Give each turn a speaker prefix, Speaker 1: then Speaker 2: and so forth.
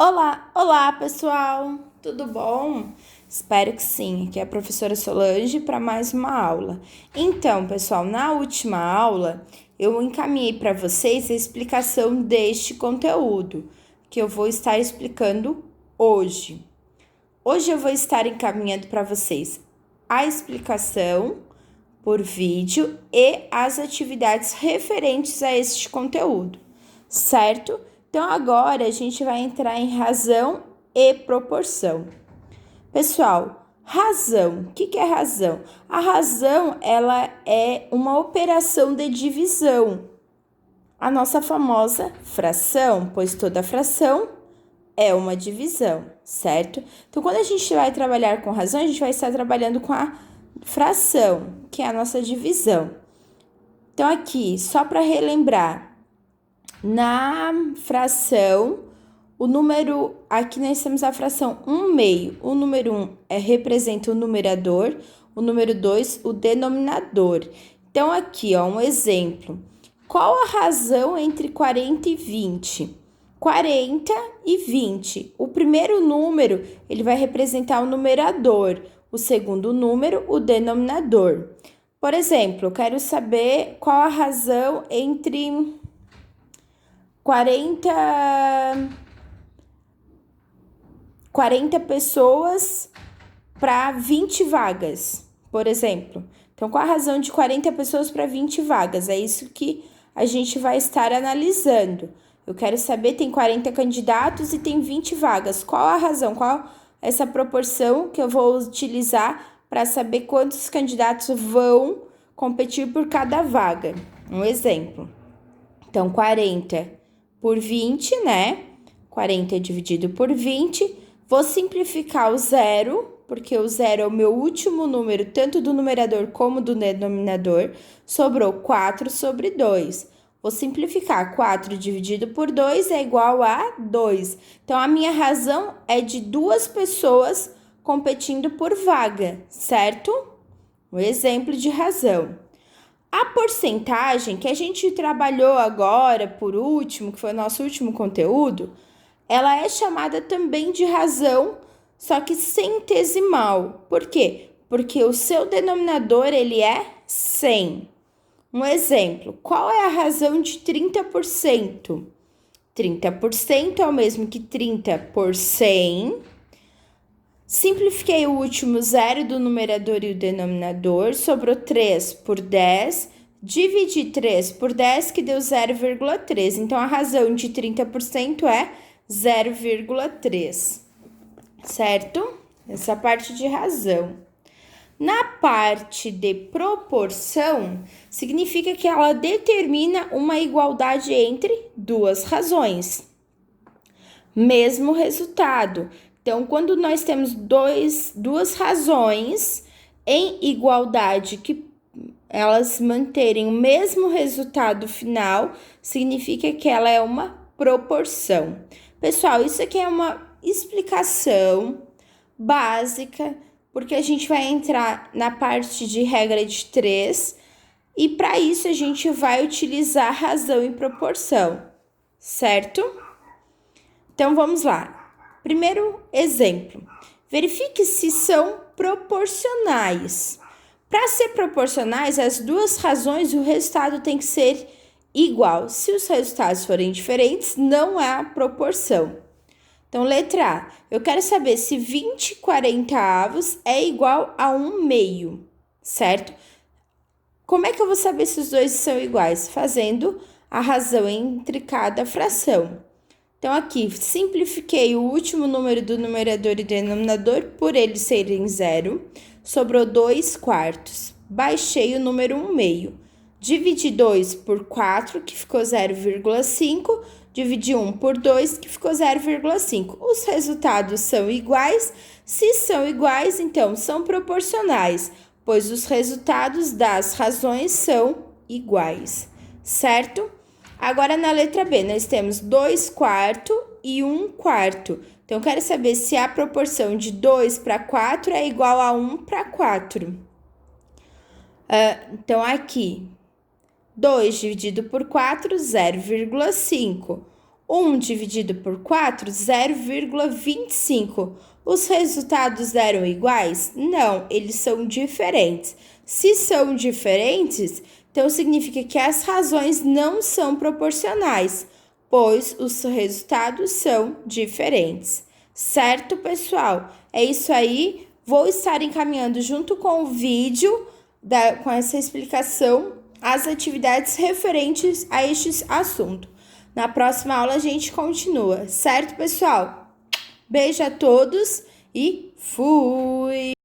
Speaker 1: Olá pessoal, tudo bom? Espero que sim. Aqui é a professora Solange para mais uma aula. Então, pessoal, na última aula eu encaminhei para vocês a explicação deste conteúdo que eu vou estar explicando hoje. Hoje eu vou estar encaminhando para vocês a explicação por vídeo e as atividades referentes a este conteúdo, certo? Então, agora a gente vai entrar em razão e proporção. Pessoal, razão. O que é razão? A razão, ela é uma operação de divisão. A nossa famosa fração, pois toda fração é uma divisão, certo? Então, quando a gente vai trabalhar com razão, a gente vai estar trabalhando com a fração, que é a nossa divisão. Então, aqui, só para relembrar, na fração, o número, aqui nós temos a fração 1/2. O número 1 representa o numerador, o número 2 o denominador. Então, aqui, ó, um exemplo. Qual a razão entre 40 e 20? 40 e 20. O primeiro número, ele vai representar o numerador. O segundo número, o denominador. Por exemplo, eu quero saber qual a razão entre 40 pessoas para 20 vagas, por exemplo. Então, qual a razão de 40 pessoas para 20 vagas? É isso que a gente vai estar analisando. Eu quero saber, tem 40 candidatos e tem 20 vagas. Qual a razão? Qual essa proporção que eu vou utilizar para saber quantos candidatos vão competir por cada vaga? Um exemplo. Então, 40 por 20, né? 40 dividido por 20. Vou simplificar o zero, porque o zero é o meu último número, tanto do numerador como do denominador. Sobrou 4 sobre 2. Vou simplificar. 4 dividido por 2 é igual a 2. Então, a minha razão é de 2 pessoas competindo por vaga, certo? Um exemplo de razão. A porcentagem que a gente trabalhou agora, por último, que foi o nosso último conteúdo, ela é chamada também de razão, só que centesimal. Por quê? Porque o seu denominador, ele é 100. Um exemplo, qual é a razão de 30%? 30% é o mesmo que 30 por 100. Simplifiquei o último zero do numerador e o denominador, sobrou 3 por 10, dividi 3 por 10, que deu 0,3. Então, a razão de 30% é 0,3, certo? Essa parte de razão. Na parte de proporção, significa que ela determina uma igualdade entre duas razões. Mesmo resultado. Então, quando nós temos duas razões em igualdade que elas manterem o mesmo resultado final, significa que ela é uma proporção. Pessoal, isso aqui é uma explicação básica, porque a gente vai entrar na parte de regra de 3 e para isso a gente vai utilizar razão e proporção, certo? Então, vamos lá. Primeiro exemplo, verifique se são proporcionais. Para ser proporcionais, as duas razões, o resultado tem que ser igual. Se os resultados forem diferentes, não há proporção. Então, letra A, eu quero saber se 20/40 é igual a 1/2, certo? Como é que eu vou saber se os dois são iguais? Fazendo a razão entre cada fração. Então, aqui, simplifiquei o último número do numerador e denominador por eles serem zero. Sobrou 2 quartos. Baixei o número 1/2. Dividi 2 por 4, que ficou 0,5. Dividi 1 por 2, que ficou 0,5. Os resultados são iguais. Se são iguais, então, são proporcionais, pois os resultados das razões são iguais, certo? Agora, na letra B, nós temos 2 quartos e 1 quarto. Então, eu quero saber se a proporção de 2 para 4 é igual a 1 para 4. Então, aqui, 2 dividido por 4, 0,5. 1 dividido por 4, 0,25. Os resultados deram iguais? Não, eles são diferentes. Se são diferentes, então significa que as razões não são proporcionais, pois os resultados são diferentes. Certo, pessoal? É isso aí. Vou estar encaminhando junto com o vídeo, com essa explicação, as atividades referentes a este assunto. Na próxima aula a gente continua, certo, pessoal? Beijo a todos e fui!